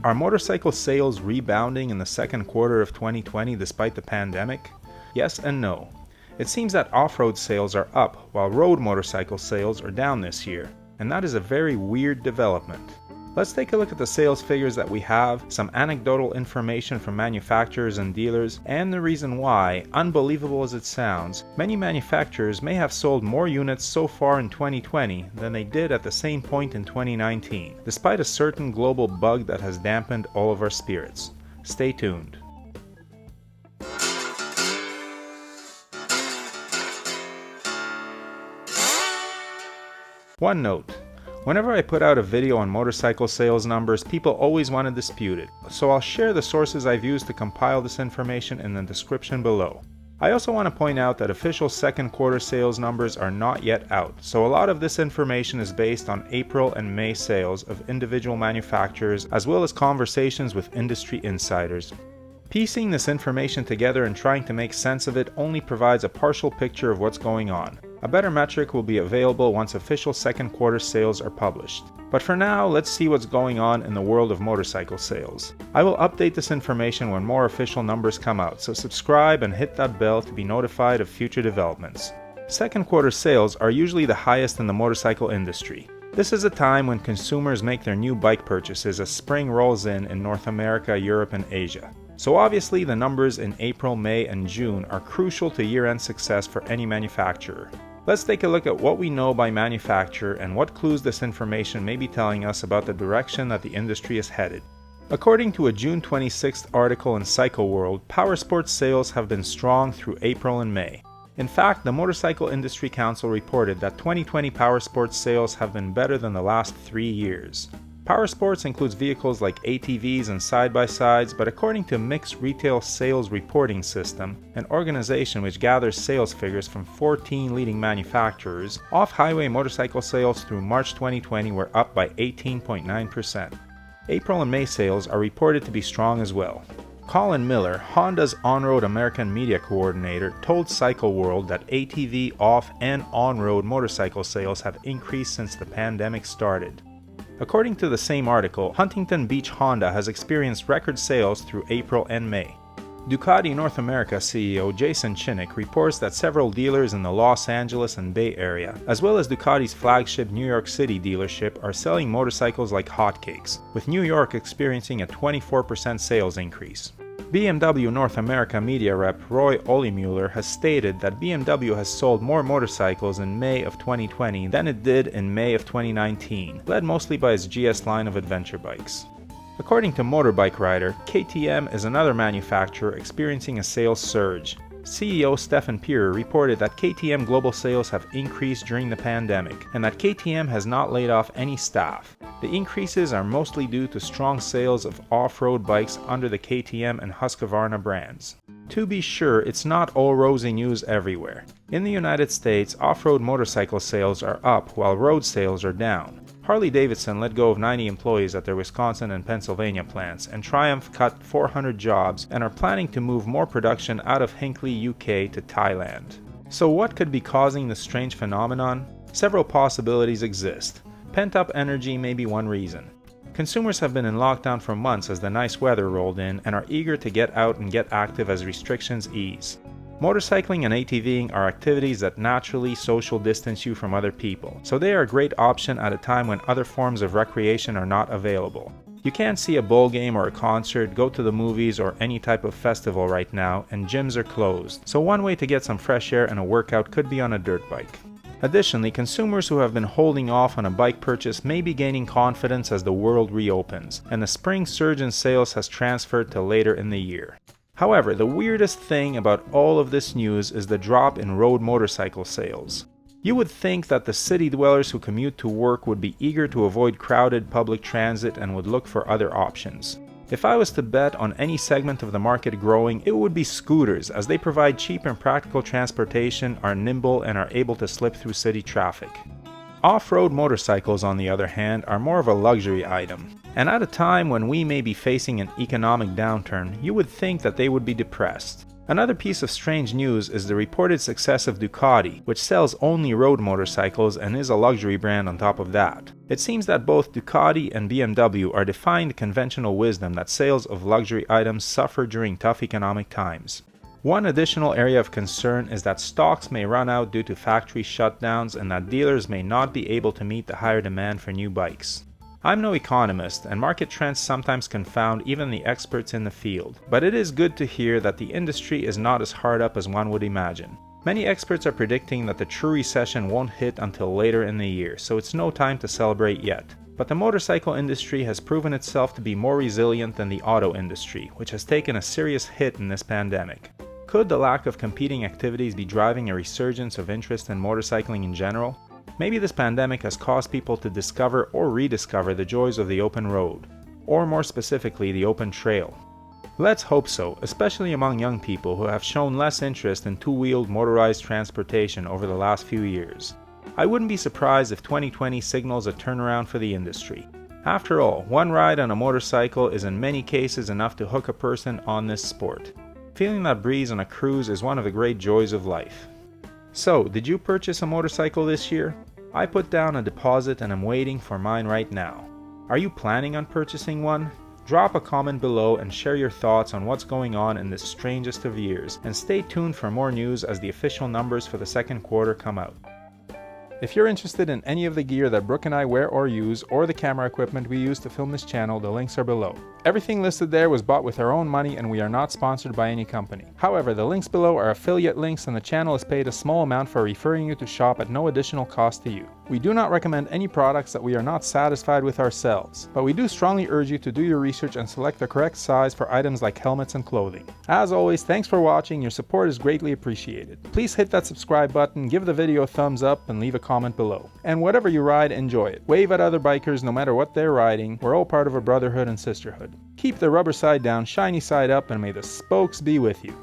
Are motorcycle sales rebounding in the second quarter of 2020 despite the pandemic? Yes and no. It seems that off-road sales are up while road motorcycle sales are down this year, and that is a very weird development. Let's take a look at the sales figures that we have, some anecdotal information from manufacturers and dealers, and the reason why, unbelievable as it sounds, many manufacturers may have sold more units so far in 2020 than they did at the same point in 2019, despite a certain global bug that has dampened all of our spirits. Stay tuned. One note. Whenever I put out a video on motorcycle sales numbers, people always want to dispute it, so I'll share the sources I've used to compile this information in the description below. I also want to point out that official second quarter sales numbers are not yet out, so a lot of this information is based on April and May sales of individual manufacturers as well as conversations with industry insiders. Piecing this information together and trying to make sense of it only provides a partial picture of what's going on. A better metric will be available once official second quarter sales are published. But for now, let's see what's going on in the world of motorcycle sales. I will update this information when more official numbers come out, so subscribe and hit that bell to be notified of future developments. Second quarter sales are usually the highest in the motorcycle industry. This is a time when consumers make their new bike purchases as spring rolls in North America, Europe, and Asia. So obviously the numbers in April, May, and June are crucial to year-end success for any manufacturer. Let's take a look at what we know by manufacturer and what clues this information may be telling us about the direction that the industry is headed. According to a June 26th article in Cycle World, powersports sales have been strong through April and May. In fact, the Motorcycle Industry Council reported that 2020 powersports sales have been better than the last 3 years. Powersports includes vehicles like ATVs and side-by-sides, but according to Mixed Retail Sales Reporting System, an organization which gathers sales figures from 14 leading manufacturers, off-highway motorcycle sales through March 2020 were up by 18.9%. April and May sales are reported to be strong as well. Colin Miller, Honda's on-road American media coordinator, told Cycle World that ATV off- and on-road motorcycle sales have increased since the pandemic started. According to the same article, Huntington Beach Honda has experienced record sales through April and May. Ducati North America CEO Jason Chinnick reports that several dealers in the Los Angeles and Bay Area, as well as Ducati's flagship New York City dealership, are selling motorcycles like hotcakes, with New York experiencing a 24% sales increase. BMW North America media rep Roy Olimüller has stated that BMW has sold more motorcycles in May of 2020 than it did in May of 2019, led mostly by its GS line of adventure bikes. According to Motorbike Rider, KTM is another manufacturer experiencing a sales surge. CEO Stefan Pierer reported that KTM global sales have increased during the pandemic and that KTM has not laid off any staff. The increases are mostly due to strong sales of off-road bikes under the KTM and Husqvarna brands. To be sure, it's not all rosy news everywhere. In the United States, off-road motorcycle sales are up while road sales are down. Harley-Davidson let go of 90 employees at their Wisconsin and Pennsylvania plants, and Triumph cut 400 jobs and are planning to move more production out of Hinckley, UK to Thailand. So what could be causing this strange phenomenon? Several possibilities exist. Pent-up energy may be one reason. Consumers have been in lockdown for months as the nice weather rolled in and are eager to get out and get active as restrictions ease. Motorcycling and ATVing are activities that naturally social distance you from other people, so they are a great option at a time when other forms of recreation are not available. You can't see a bowl game or a concert, go to the movies, or any type of festival right now, and gyms are closed, so one way to get some fresh air and a workout could be on a dirt bike. Additionally, consumers who have been holding off on a bike purchase may be gaining confidence as the world reopens, and the spring surge in sales has transferred to later in the year. However, the weirdest thing about all of this news is the drop in road motorcycle sales. You would think that the city dwellers who commute to work would be eager to avoid crowded public transit and would look for other options. If I was to bet on any segment of the market growing, it would be scooters, as they provide cheap and practical transportation, are nimble, and are able to slip through city traffic. Off-road motorcycles, on the other hand, are more of a luxury item. And at a time when we may be facing an economic downturn, you would think that they would be depressed. Another piece of strange news is the reported success of Ducati, which sells only road motorcycles and is a luxury brand on top of that. It seems that both Ducati and BMW are defying the conventional wisdom that sales of luxury items suffer during tough economic times. One additional area of concern is that stocks may run out due to factory shutdowns and that dealers may not be able to meet the higher demand for new bikes. I'm no economist, and market trends sometimes confound even the experts in the field, but it is good to hear that the industry is not as hard up as one would imagine. Many experts are predicting that the true recession won't hit until later in the year, so it's no time to celebrate yet. But the motorcycle industry has proven itself to be more resilient than the auto industry, which has taken a serious hit in this pandemic. Could the lack of competing activities be driving a resurgence of interest in motorcycling in general? Maybe this pandemic has caused people to discover or rediscover the joys of the open road, or more specifically, the open trail. Let's hope so, especially among young people who have shown less interest in two-wheeled motorized transportation over the last few years. I wouldn't be surprised if 2020 signals a turnaround for the industry. After all, one ride on a motorcycle is in many cases enough to hook a person on this sport. Feeling that breeze on a cruise is one of the great joys of life. So, did you purchase a motorcycle this year? I put down a deposit and I'm waiting for mine right now. Are you planning on purchasing one? Drop a comment below and share your thoughts on what's going on in this strangest of years, and stay tuned for more news as the official numbers for the second quarter come out. If you're interested in any of the gear that Brooke and I wear or use, or the camera equipment we use to film this channel, the links are below. Everything listed there was bought with our own money and we are not sponsored by any company. However, the links below are affiliate links and the channel is paid a small amount for referring you to shop at no additional cost to you. We do not recommend any products that we are not satisfied with ourselves, but we do strongly urge you to do your research and select the correct size for items like helmets and clothing. As always, thanks for watching, your support is greatly appreciated. Please hit that subscribe button, give the video a thumbs up, and leave a comment below. And whatever you ride, enjoy it. Wave at other bikers no matter what they're riding. We're all part of a brotherhood and sisterhood. Keep the rubber side down, shiny side up, and may the spokes be with you.